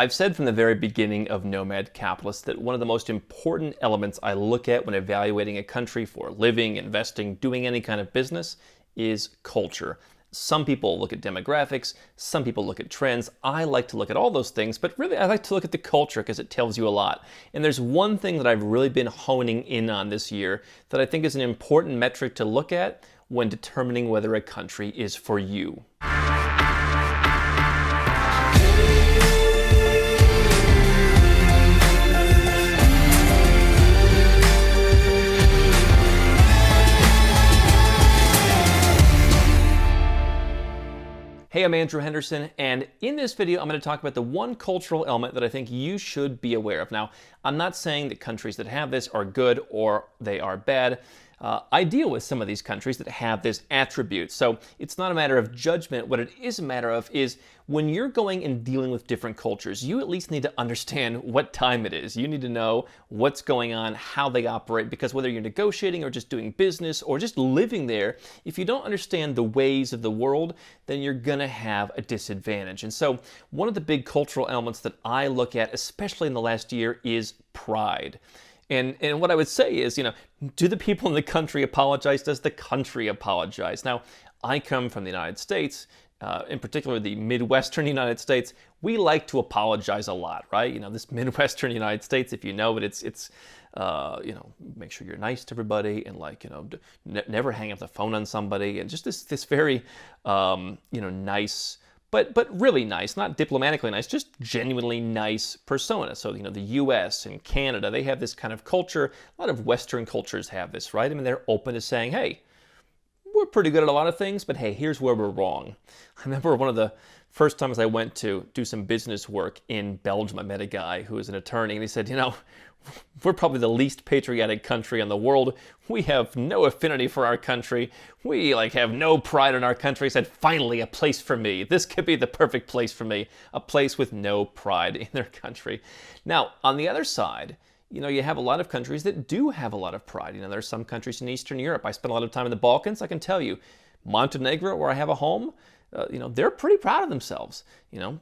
I've said from the very beginning of Nomad Capitalist that one of the most important elements I look at when evaluating a country for living, investing, doing any kind of business is culture. Some people look at demographics, some people look at trends. I like to look at all those things, but really I like to look at the culture because it tells you a lot. And there's one thing that I've really been honing in on this year that I think is an important metric to look at when determining whether a country is for you. Hey, I'm Andrew Henderson, and in this video, I'm going to talk about the one cultural element that I think you should be aware of. Now, I'm not saying that countries that have this are good or they are bad. I deal with some of these countries that have this attribute, so it's not a matter of judgment. What it is a matter of is when you're going and dealing with different cultures, you at least need to understand what time it is. You need to know what's going on, how they operate, because whether you're negotiating or just doing business or just living there, if you don't understand the ways of the world, then you're gonna have a disadvantage. And so one of the big cultural elements that I look at, especially in the last year, is pride. And what I would say is, do the people in the country apologize? Does the country apologize? Now, I come from the United States, in particular the Midwestern United States. We like to apologize a lot, right? This Midwestern United States, if you know it, it's make sure you're nice to everybody and never hang up the phone on somebody, and just this very, nice, but really nice, not diplomatically nice, just genuinely nice persona. So, the US and Canada, they have this kind of culture. A lot of Western cultures have this, right? I mean, they're open to saying, hey, we're pretty good at a lot of things, but hey, here's where we're wrong. I remember one of the first times I went to do some business work in Belgium, I met a guy who was an attorney, and he said, we're probably the least patriotic country in the world. We have no affinity for our country. We have no pride in our country. He said, finally, a place for me. This could be the perfect place for me. A place with no pride in their country. Now, on the other side, you have a lot of countries that do have a lot of pride. There's some countries in Eastern Europe. I spent a lot of time in the Balkans. I can tell you, Montenegro, where I have a home, they're pretty proud of themselves.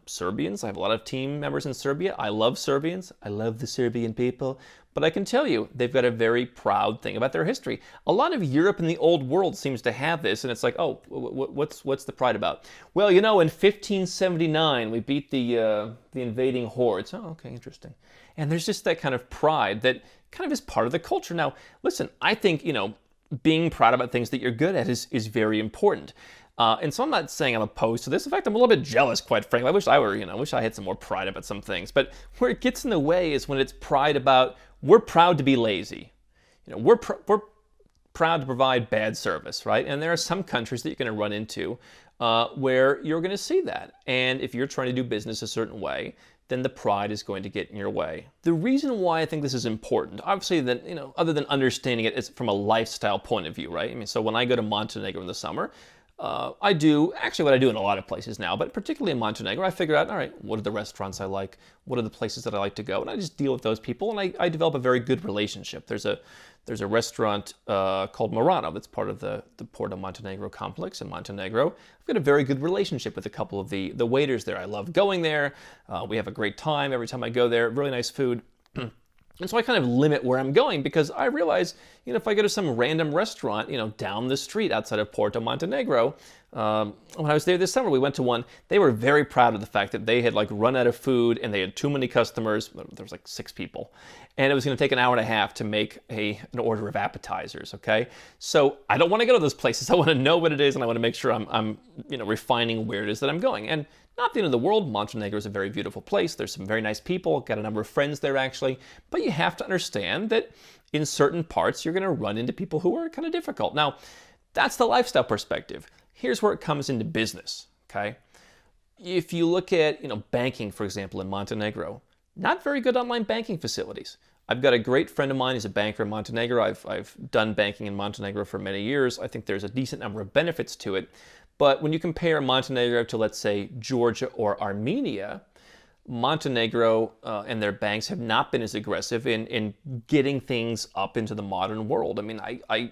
Serbians, I have a lot of team members in Serbia. I love Serbians. I love the Serbian people. But I can tell you, they've got a very proud thing about their history. A lot of Europe and the old world seems to have this, and it's like, oh, what's the pride about? Well, in 1579, we beat the invading hordes. Oh, okay, interesting. And there's just that kind of pride that kind of is part of the culture. Now, listen, I think, being proud about things that you're good at is very important. And so I'm not saying I'm opposed to this. In fact, I'm a little bit jealous, quite frankly. I wish I had some more pride about some things. But where it gets in the way is when it's pride about, we're proud to be lazy. We're proud to provide bad service, right? And there are some countries that you're going to run into where you're going to see that. And if you're trying to do business a certain way, then the pride is going to get in your way. The reason why I think this is important, obviously, that other than understanding it, is from a lifestyle point of view, right? I mean, so when I go to Montenegro in the summer, I do actually what I do in a lot of places now, but particularly in Montenegro, I figure out, all right, what are the restaurants I like? What are the places that I like to go? And I just deal with those people, and I develop a very good relationship. There's a restaurant called Murano that's part of the Port of Montenegro complex in Montenegro. I've got a very good relationship with a couple of the waiters there. I love going there. We have a great time every time I go there. Really nice food. And so I kind of limit where I'm going because I realize, if I go to some random restaurant, down the street outside of Porto Montenegro, when I was there this summer, we went to one. They were very proud of the fact that they had run out of food and they had too many customers. There was 6 people, and it was going to take an hour and a half to make an order of appetizers. Okay, so I don't want to go to those places. I want to know what it is, and I want to make sure I'm refining where it is that I'm going. And not the end of the world. Montenegro is a very beautiful place. There's some very nice people. Got a number of friends there, actually. But you have to understand that in certain parts, you're going to run into people who are kind of difficult. Now, that's the lifestyle perspective. Here's where it comes into business, okay? If you look at, banking, for example, in Montenegro, not very good online banking facilities. I've got a great friend of mine. He's a banker in Montenegro. I've done banking in Montenegro for many years. I think there's a decent number of benefits to it. But when you compare Montenegro to, let's say, Georgia or Armenia, Montenegro and their banks have not been as aggressive in getting things up into the modern world. I mean,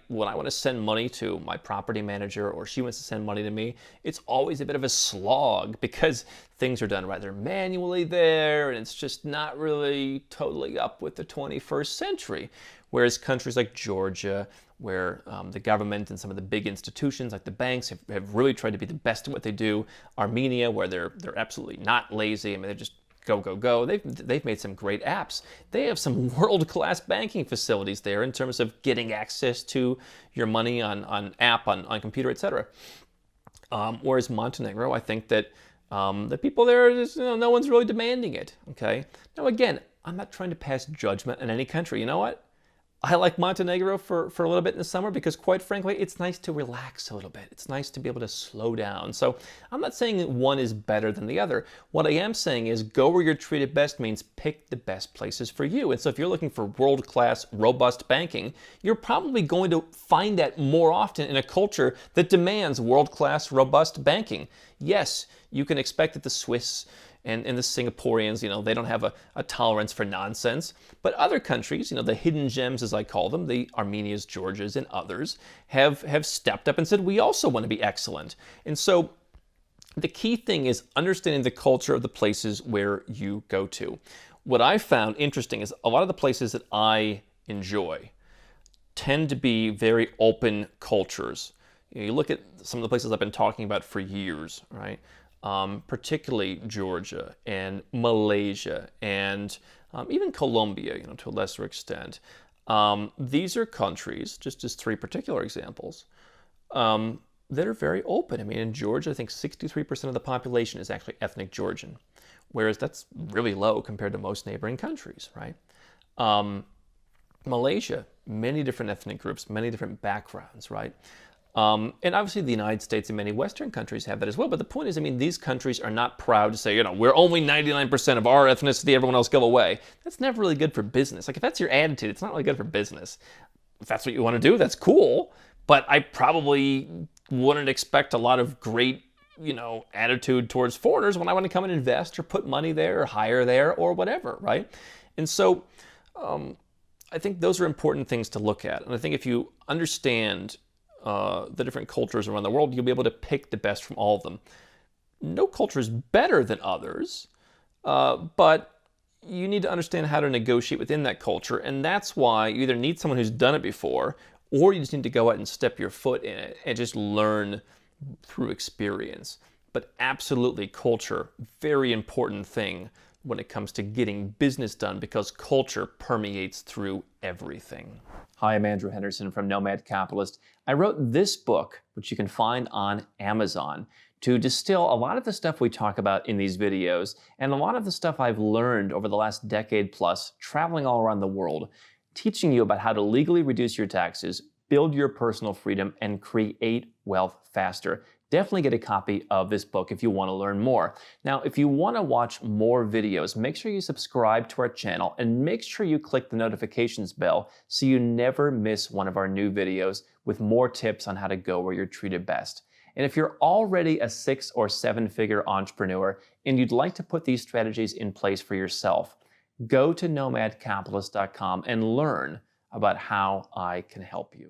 when I want to send money to my property manager or she wants to send money to me, it's always a bit of a slog because things are done rather manually there, and it's just not really totally up with the 21st century. Whereas countries like Georgia, where the government and some of the big institutions like the banks have really tried to be the best at what they do. Armenia, where they're absolutely not lazy. I mean, they're just go, go, go. They've made some great apps. They have some world-class banking facilities there in terms of getting access to your money on app, on computer, etc. Whereas Montenegro, I think that the people there, just, no one's really demanding it. Okay. Now again, I'm not trying to pass judgment on any country. You know what? I like Montenegro for a little bit in the summer because, quite frankly, it's nice to relax a little bit. It's nice to be able to slow down. So I'm not saying that one is better than the other. What I am saying is go where you're treated best means pick the best places for you. And so if you're looking for world-class, robust banking, you're probably going to find that more often in a culture that demands world-class, robust banking. Yes, you can expect that the Swiss and the Singaporeans, they don't have a tolerance for nonsense. But other countries, the hidden gems as I call them, the Armenias, Georgias, and others, have stepped up and said, we also want to be excellent. And so the key thing is understanding the culture of the places where you go to. What I found interesting is a lot of the places that I enjoy tend to be very open cultures. You look at some of the places I've been talking about for years, right? Particularly Georgia and Malaysia and even Colombia, to a lesser extent. These are countries, just as three particular examples, that are very open. I mean, in Georgia, I think 63% of the population is actually ethnic Georgian, whereas that's really low compared to most neighboring countries, right? Malaysia, many different ethnic groups, many different backgrounds, right? And obviously the United States and many Western countries have that as well. But the point is, I mean, these countries are not proud to say, we're only 99% of our ethnicity, everyone else go away. That's never really good for business. Like, if that's your attitude, it's not really good for business. If that's what you want to do, that's cool. But I probably wouldn't expect a lot of great, attitude towards foreigners when I want to come and invest or put money there or hire there or whatever, right? And so I think those are important things to look at. And I think if you understand the different cultures around the world, you'll be able to pick the best from all of them. No culture is better than others, but you need to understand how to negotiate within that culture, and that's why you either need someone who's done it before, or you just need to go out and step your foot in it and just learn through experience. But absolutely, culture, very important thing when it comes to getting business done, because culture permeates through everything. Hi, I'm Andrew Henderson from Nomad Capitalist. I wrote this book, which you can find on Amazon, to distill a lot of the stuff we talk about in these videos and a lot of the stuff I've learned over the last decade plus traveling all around the world, teaching you about how to legally reduce your taxes, build your personal freedom, and create wealth faster. Definitely get a copy of this book if you want to learn more. Now, if you want to watch more videos, make sure you subscribe to our channel and make sure you click the notifications bell so you never miss one of our new videos with more tips on how to go where you're treated best. And if you're already a 6- or 7-figure entrepreneur and you'd like to put these strategies in place for yourself, go to nomadcapitalist.com and learn about how I can help you.